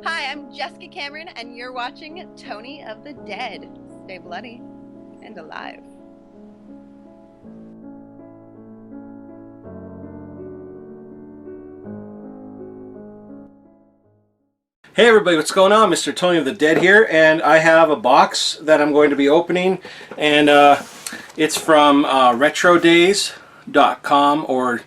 Hi, I'm Jessica Cameron, and you're watching Tony of the Dead. Stay bloody and alive. Hey everybody, what's going on? Mr. Tony of the Dead here, and I have a box that I'm going to be opening, and it's from Retro-Daze.com or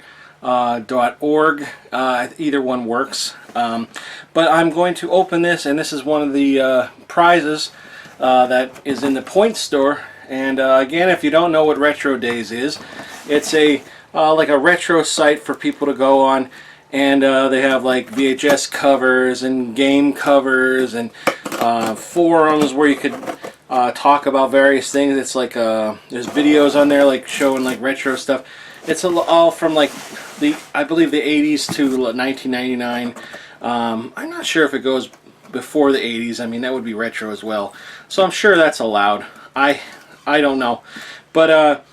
.org. Either one works. But I'm going to open this, and this is one of the prizes that is in the Point Store. And again, if you don't know what Retro-Daze is, it's a like a retro site for people to go on. And they have like VHS covers and game covers and forums where you could talk about various things. It's like there's videos on there like showing like retro stuff. It's all from like I believe the 80s to 1999. I'm not sure if it goes before the 80s. I mean, that would be retro as well. So I'm sure that's allowed. I don't know, but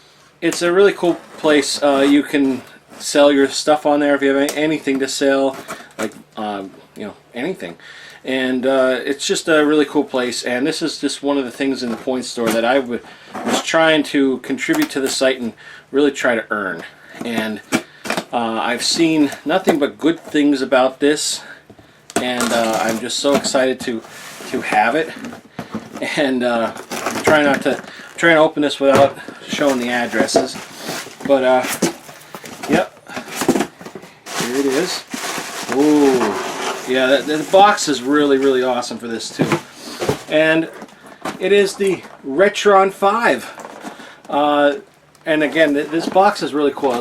it's a really cool place. You can sell your stuff on there if you have anything to sell, like you know, anything. And it's just a really cool place, and this is just one of the things in the Point Store that I was trying to contribute to the site and really try to earn. And I've seen nothing but good things about this, and I'm just so excited to have it. And trying to open this without showing the addresses, but yep, here it is. Ooh, yeah, the box is really awesome for this too. And it is the Retron 5. And again, this box is really cool. I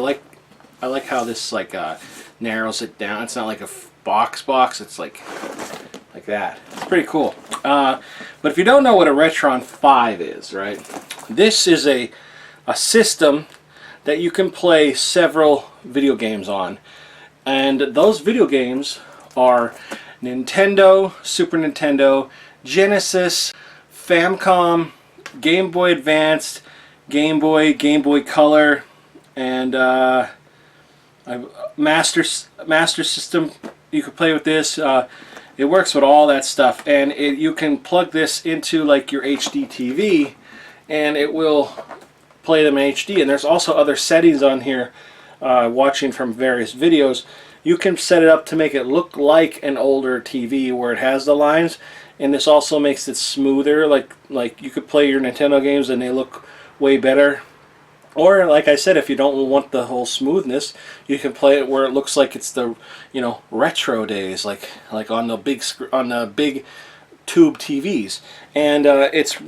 like how this like narrows it down. It's not like a box. It's like that. It's pretty cool. But if you don't know what a Retron 5 is, right? This is a system that you can play several video games on, and those video games are Nintendo, Super Nintendo, Genesis, Famicom, Game Boy Advanced, Game Boy Color, and Master System. You could play with this. It works with all that stuff, and you can plug this into like your HD TV, and it will play them in HD. And there's also other settings on here. Watching from various videos, you can set it up to make it look like an older TV where it has the lines, and this also makes it smoother. Like you could play your Nintendo games and they look way better. Or like I said, if you don't want the whole smoothness, you can play it where it looks like it's the, you know, retro days, like on the big tube TVs. And it's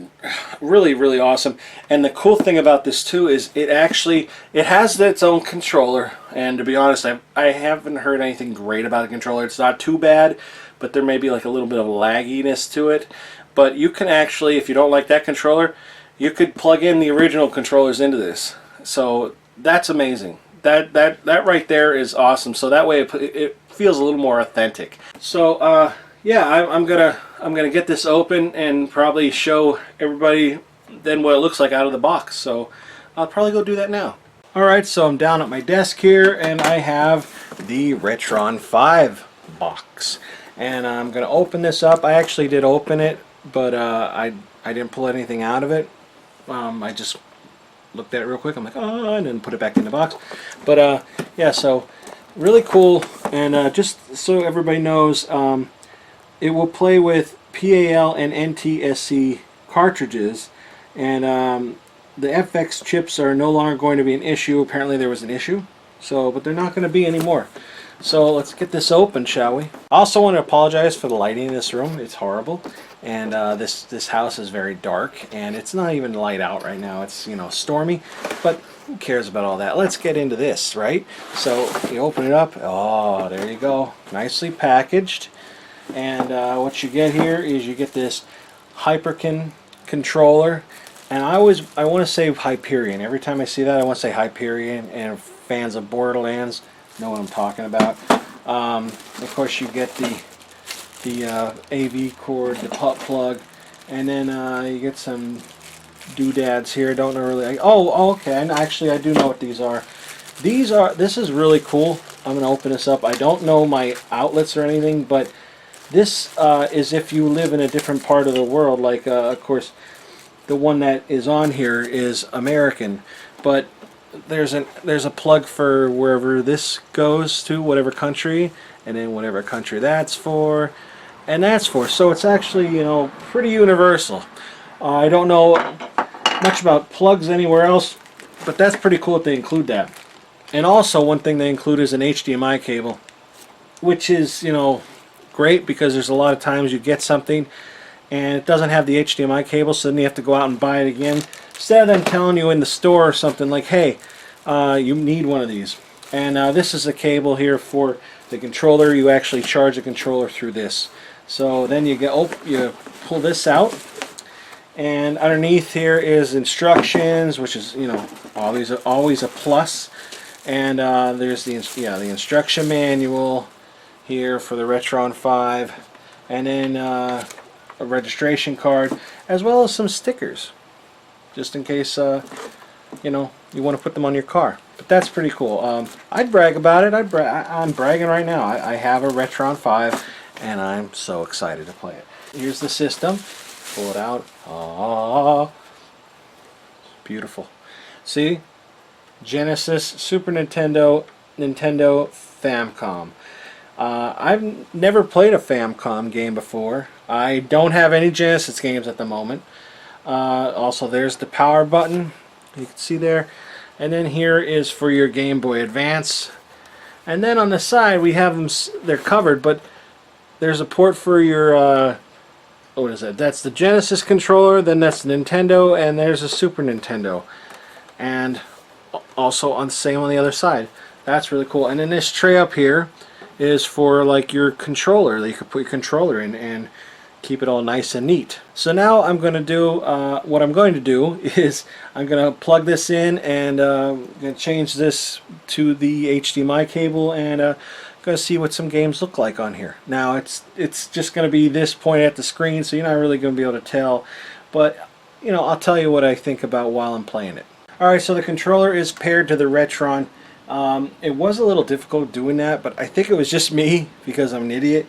really awesome. And the cool thing about this too is it has its own controller. And to be honest, I haven't heard anything great about the controller. It's not too bad, but there may be like a little bit of lagginess to it. But you can actually, if you don't like that controller, you could plug in the original controllers into this. So that's amazing. That right there is awesome. So that way it feels a little more authentic. So yeah, I'm gonna get this open and probably show everybody then what it looks like out of the box. So I'll probably go do that now. Alright, so I'm down at my desk here, and I have the Retron 5 box. And I'm gonna open this up. I actually did open it, but I didn't pull anything out of it. I just looked at it real quick. I'm like, oh, and then put it back in the box. But yeah, so really cool. And just so everybody knows, it will play with PAL and NTSC cartridges, and the FX chips are no longer going to be an issue. Apparently there was an issue, but they're not going to be anymore. So let's get this open, shall we? I also want to apologize for the lighting in this room. It's horrible, and this house is very dark, and it's not even light out right now. It's, you know, stormy, but who cares about all that? Let's get into this, right? So you open it up. Oh, there you go, nicely packaged. And what you get here is you get this Hyperkin controller, and I want to say Hyperion. Every time I see that, I want to say Hyperion, and fans of Borderlands know what I'm talking about. Of course, you get the AV cord, the pop plug, and then you get some doodads here. Don't know really. Oh, okay. And actually, I do know what these are. This is really cool. I'm gonna open this up. I don't know my outlets or anything, but This is if you live in a different part of the world, like of course the one that is on here is American, but there's a plug for wherever this goes to, whatever country, and then whatever country that's for, and that's for. So it's actually, you know, pretty universal. I don't know much about plugs anywhere else, but that's pretty cool that they include that. And also one thing they include is an HDMI cable, which is, you know, great, because there's a lot of times you get something and it doesn't have the HDMI cable, so then you have to go out and buy it again. Instead of them telling you in the store or something like, hey, you need one of these. And this is a cable here for the controller. You actually charge the controller through this. So then you get, you pull this out, and underneath here is instructions, which is, you know, always a plus. And there's the instruction manual here for the Retron 5, and then a registration card, as well as some stickers, just in case you know, you want to put them on your car. But that's pretty cool. I'd brag about it. I'm bragging right now. I have a Retron 5, and I'm so excited to play it. Here's the system. Pull it out. Ah, beautiful. See, Genesis, Super Nintendo, Nintendo Famicom. I've never played a Famicom game before. I don't have any Genesis games at the moment. Also, there's the power button, you can see there. And then here is for your Game Boy Advance. And then on the side we have them, they're covered, but there's a port for your, what is that? That's the Genesis controller, then that's the Nintendo, and there's a Super Nintendo. And also on the same on the other side. That's really cool. And then this tray up here is for like your controller that you could put your controller in and keep it all nice and neat. So now I'm going to do, what I'm going to do is I'm going to plug this in, and I'm going to change this to the HDMI cable, and going to see what some games look like on here. Now it's just going to be this point at the screen, so you're not really going to be able to tell, but you know, I'll tell you what I think about while I'm playing it. Alright, so the controller is paired to the Retron. It was a little difficult doing that, but I think it was just me because I'm an idiot.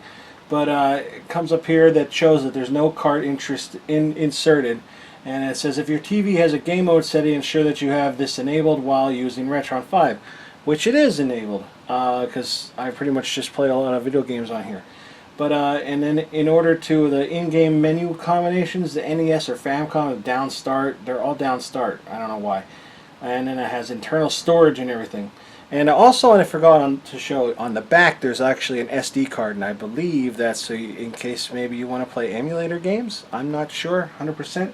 But it comes up here that shows that there's no cart inserted, and it says if your TV has a game mode setting, ensure that you have this enabled while using Retron 5, which it is enabled, because I pretty much just play a lot of video games on here. But and then in order to the in-game menu combinations, the NES or Famicom, down start, they're all down start. I don't know why. And then it has internal storage and everything. And also, I forgot to show, on the back there's actually an SD card, and I believe that's so in case maybe you want to play emulator games. I'm not sure 100%,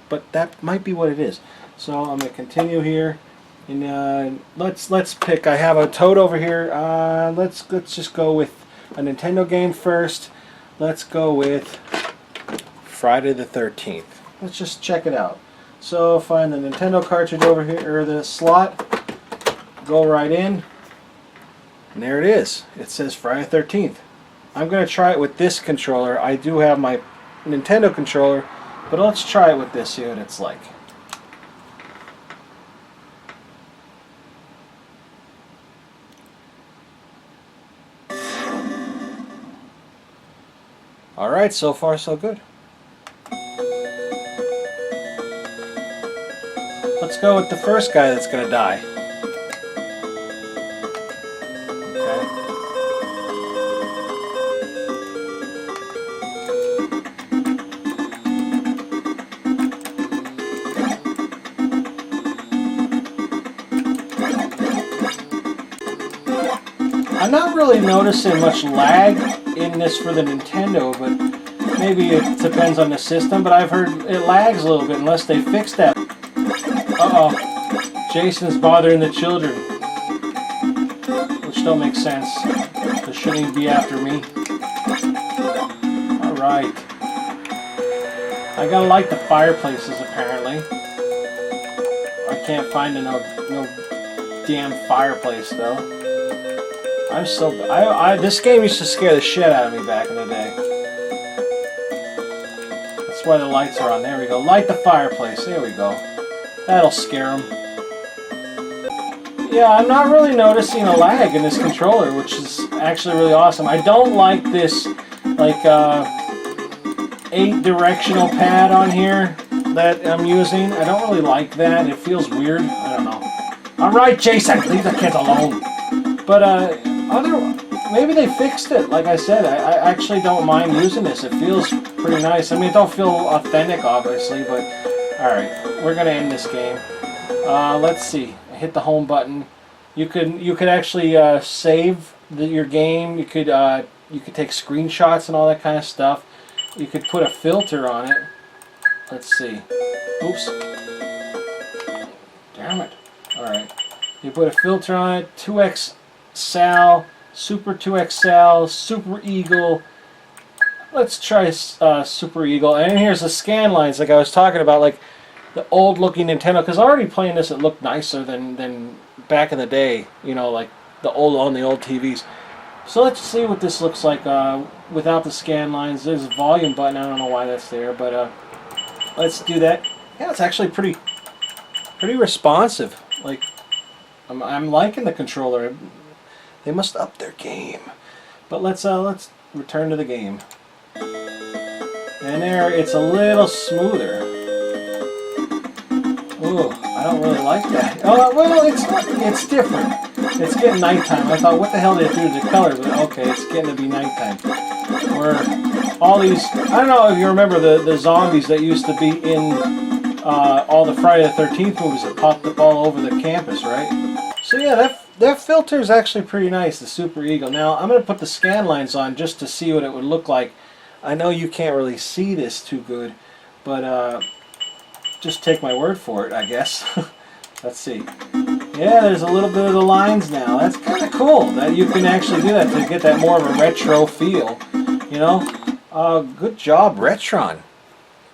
but that might be what it is. So I'm going to continue here, and let's pick. I have a Toad over here. Let's just go with a Nintendo game first. Let's go with Friday the 13th. Let's just check it out. So find the Nintendo cartridge over here, or the slot. Go right in, and there it is. It says Friday the 13th. I'm going to try it with this controller. I do have my Nintendo controller, but let's try it with this, see what it's like. Alright, so far so good. Let's go with the first guy that's going to die. I'm not really noticing much lag in this for the Nintendo, but maybe it depends on the system, but I've heard it lags a little bit unless they fix that. Uh-oh. Jason's bothering the children, which don't make sense. They shouldn't even be after me. Alright. I gotta light the fireplaces, apparently. I can't find no damn fireplace, though. This game used to scare the shit out of me back in the day. That's why the lights are on. There we go. Light the fireplace. There we go. That'll scare them. Yeah, I'm not really noticing a lag in this controller, which is actually really awesome. I don't like this like 8 directional pad on here that I'm using. I don't really like that. It feels weird. I don't know. All right, Jason, leave the kids alone. But maybe they fixed it. Like I said, I actually don't mind using this. It feels pretty nice. I mean, it don't feel authentic, obviously, but all right, we're gonna end this game. Let's see. I hit the home button. You could actually save your game. You could take screenshots and all that kind of stuff. You could put a filter on it. Let's see. Oops. Damn it. Alright. You put a filter on it. 2X Sal, Super 2X Sal, Super Eagle. Let's try Super Eagle. And here's the scan lines like I was talking about, like the old looking Nintendo. Because already playing this, it looked nicer than back in the day. You know, like on the old TVs. So let's see what this looks like without the scan lines. There's a volume button. I don't know why that's there, but let's do that. Yeah, it's actually pretty responsive. Like I'm liking the controller. They must up their game. But let's return to the game. And there, it's a little smoother. Ooh, I don't really like that. Oh well, it's different. It's getting nighttime. I thought, what the hell did it do to the color? But okay, it's getting to be nighttime. Where all these, I don't know if you remember the zombies that used to be in all the Friday the 13th movies that popped up all over the campus, right? So yeah, that filter is actually pretty nice, the Super Eagle. Now, I'm going to put the scan lines on just to see what it would look like. I know you can't really see this too good, but just take my word for it, I guess. Let's see. Yeah, there's a little bit of the lines now. That's kind of cool that you can actually do that to get that more of a retro feel, you know? Good job, Retron.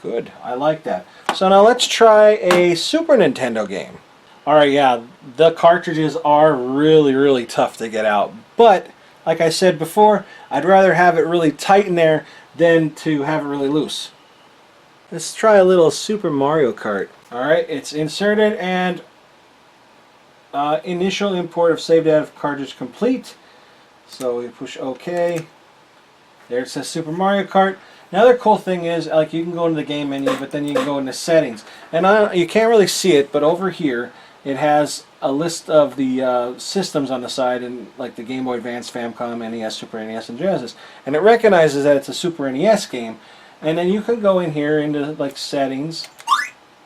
Good, I like that. So now let's try a Super Nintendo game. Alright, yeah, the cartridges are really, really tough to get out. But, like I said before, I'd rather have it really tight in there than to have it really loose. Let's try a little Super Mario Kart. Alright, it's inserted and initial import of saved data cartridge complete. So we push OK. There it says Super Mario Kart. Another cool thing is, like, you can go into the game menu, but then you can go into settings. And you can't really see it, but over here it has a list of the systems on the side, and like the Game Boy Advance, Famicom, NES, Super NES, and Genesis. And it recognizes that it's a Super NES game. And then you can go in here into like settings.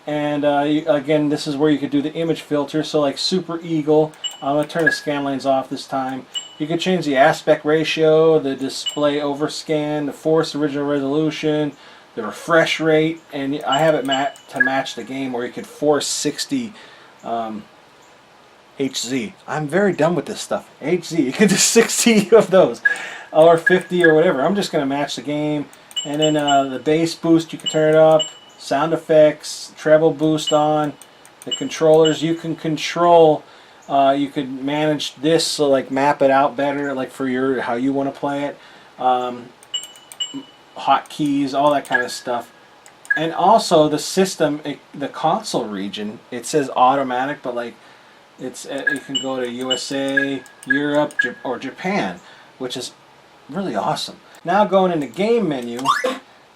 And again, this is where you could do the image filter. So like Super Eagle, I'm going to turn the scan lines off this time. You can change the aspect ratio, the display overscan, the force original resolution, the refresh rate, and I have it to match the game where you could force 60 HZ. I'm very dumb with this stuff. HZ, you can do 60 of those, or 50 or whatever. I'm just going to match the game. And then the bass boost, you can turn it up. Sound effects, treble boost on. The controllers, you can control. You could manage this, so like map it out better, like for how you want to play it. Hotkeys, all that kind of stuff. And also the system, the console region, it says automatic, but like you can go to USA, Europe, or Japan, which is really awesome. Now going in the game menu,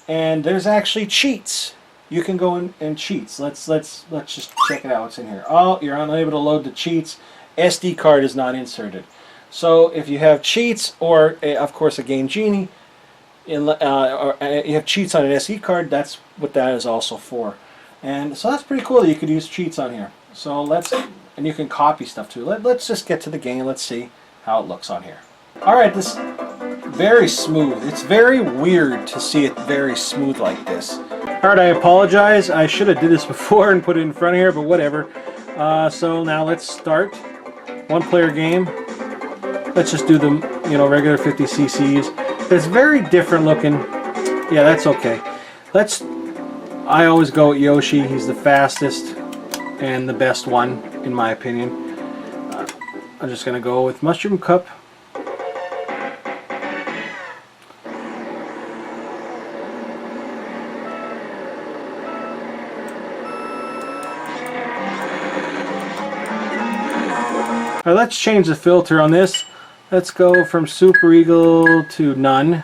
and there's actually cheats. You can go in and cheats. Let's just check it out. What's in here? Oh, you're unable to load the cheats. SD card is not inserted. So if you have cheats, or of course a Game Genie, or you have cheats on an SD card, that's what that is also for. And so that's pretty cool that you could use cheats on here. So and you can copy stuff too. Let's just get to the game. Let's see how it looks on here. All right, this very smooth. It's very weird to see it very smooth like this. Alright, I apologize. I should have did this before and put it in front of here, but whatever. So now let's start. One player game. Let's just do the regular 50 cc's. It's very different looking. Yeah, that's okay. I always go with Yoshi. He's the fastest and the best one, in my opinion. I'm just going to go with Mushroom Cup. Alright, let's change the filter on this. Let's go from Super Eagle to none.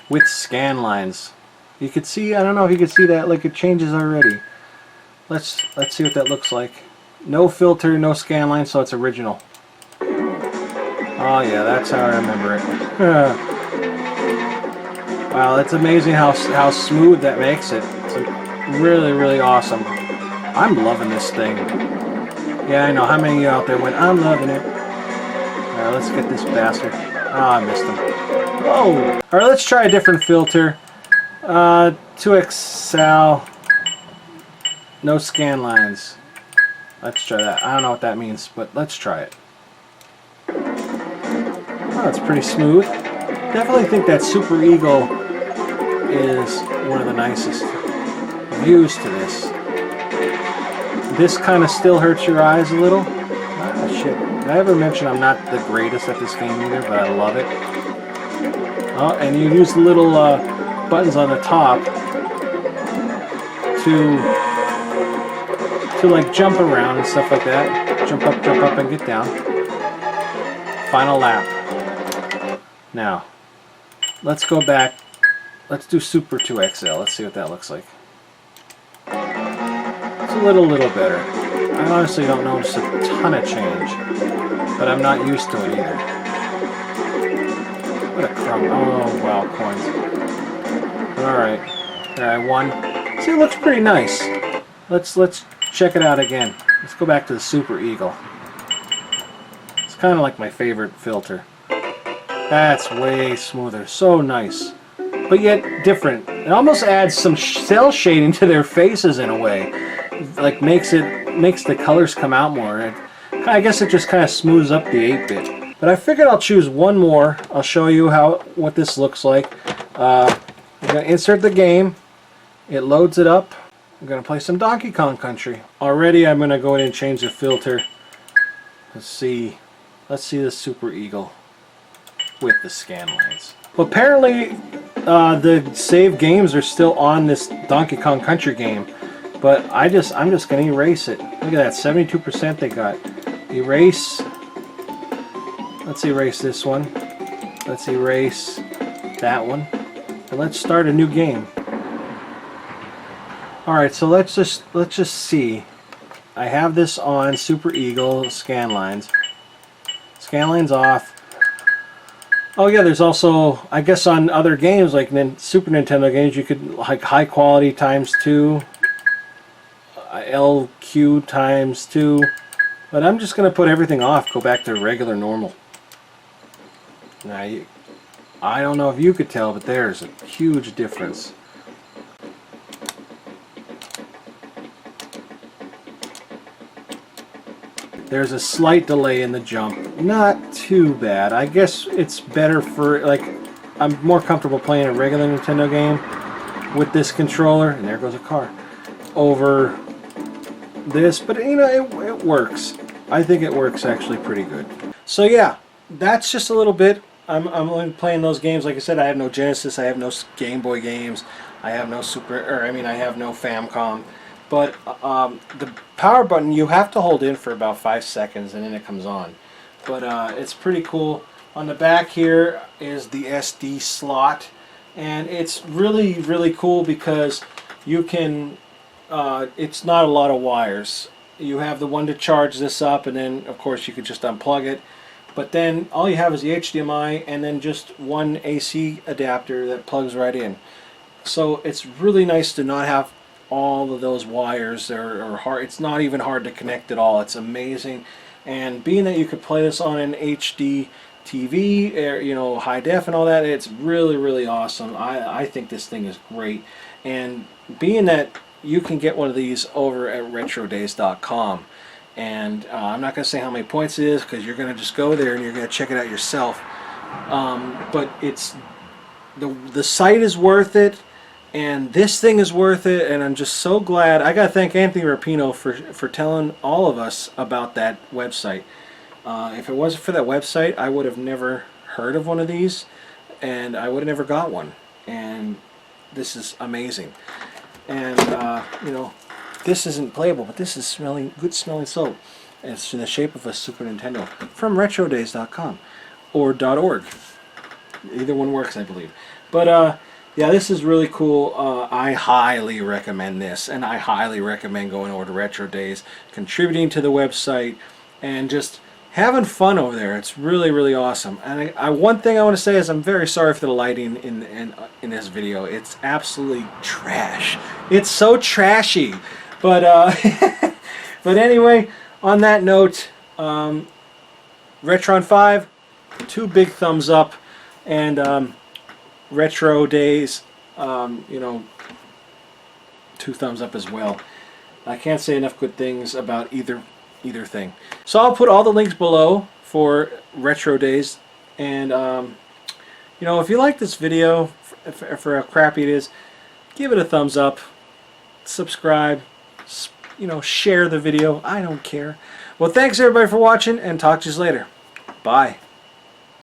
with scan lines. You could see, I don't know if you could see that, like it changes already. Let's see what that looks like. No filter, no scan line, so it's original. Oh yeah, that's how I remember it. Wow, it's amazing how smooth that makes it. It's really, really awesome. I'm loving this thing. Yeah, I know. How many of you out there went, I'm loving it? Alright, let's get this bastard. Oh, I missed him. Whoa! Alright, let's try a different filter. 2XL. No scan lines. Let's try that. I don't know what that means, but let's try it. Oh, it's pretty smooth. Definitely think that Super Eagle is one of the nicest views to this. This kind of still hurts your eyes a little. Ah, shit. Did I ever mention I'm not the greatest at this game either, but I love it. Oh, and you use the little buttons on the top to like jump around and stuff like that. Jump up, and get down. Final lap. Now, let's go back. Let's do Super 2XL. Let's see what that looks like. It's a little better. I honestly don't notice a ton of change, but I'm not used to it either. What a crumb. Oh, wow, coins. Alright. Alright, one. See, it looks pretty nice. Let's check it out again. Let's go back to the Super Eagle. It's kind of like my favorite filter. That's way smoother. So nice. But yet different. It almost adds some cell shading to their faces in a way. Like makes the colors come out more. I guess it just kind of smooths up the 8-bit. But I figured I'll choose one more. I'll show you what this looks like. I'm going to insert the game. It loads it up. I'm going to play some Donkey Kong Country. Already I'm going to go in and change the filter. Let's see the Super Eagle with the scan lines. Well, apparently the save games are still on this Donkey Kong Country game, but I'm just going to erase it. Look at that, 72% they got. Erase. Let's erase this one. Let's erase that one, and let's start a new game. All right, so let's just see. I have this on Super Eagle scan lines. Scan lines off. Oh yeah, there's also, I guess on other games like Super Nintendo games, you could like high quality ×2, LQ ×2, but I'm just going to put everything off, go back to regular normal. Now, I don't know if you could tell, but there's a huge difference. There's a slight delay in the jump. Not too bad. I guess it's better for, like, I'm more comfortable playing a regular Nintendo game with this controller, and there goes a car, over this, but you know, it works. I think it works actually pretty good. So yeah, that's just a little bit. I'm only playing those games. Like I said, I have no Genesis, I have no Game Boy games, I have no I have no Famicom. But the power button, you have to hold in for about 5 seconds and then it comes on. But it's pretty cool. On the back here is the SD slot, and it's really, really cool because you can, it's not a lot of wires. You have the one to charge this up, and then of course you could just unplug it. But then all you have is the HDMI and then just one AC adapter that plugs right in. So it's really nice to not have all of those wires. Are hard. It's not even hard to connect at all. It's amazing. And being that you could play this on an HD TV, you know, high def and all that, it's really, really awesome. I think this thing is great. And being that you can get one of these over at Retro-Daze.com, and I'm not going to say how many points it is because you're going to just go there and you're going to check it out yourself. But it's the site is worth it, and this thing is worth it, and I'm just so glad. I got to thank Anthony Rapino for telling all of us about that website. If it wasn't for that website, I would have never heard of one of these, and I would have never got one. And this is amazing. And you know, this isn't playable, but this is good smelling soap. And it's in the shape of a Super Nintendo from Retro-Daze.com or .org. Either one works, I believe. But yeah, this is really cool. I highly recommend this, and I highly recommend going over to Retro-Daze, contributing to the website, and just having fun over there. It's really, really awesome. And one thing I want to say is I'm very sorry for the lighting in this video. It's absolutely trash. It's so trashy. But but anyway, on that note, Retron 5, 2 big thumbs up, and Retro-Daze, you know, 2 thumbs up as well. I can't say enough good things about either thing. So I'll put all the links below for Retro-Daze, and you know, if you like this video for how crappy it is, give it a thumbs up, subscribe, you know, share the video. I don't care. Well, thanks everybody for watching, and talk to you later. Bye.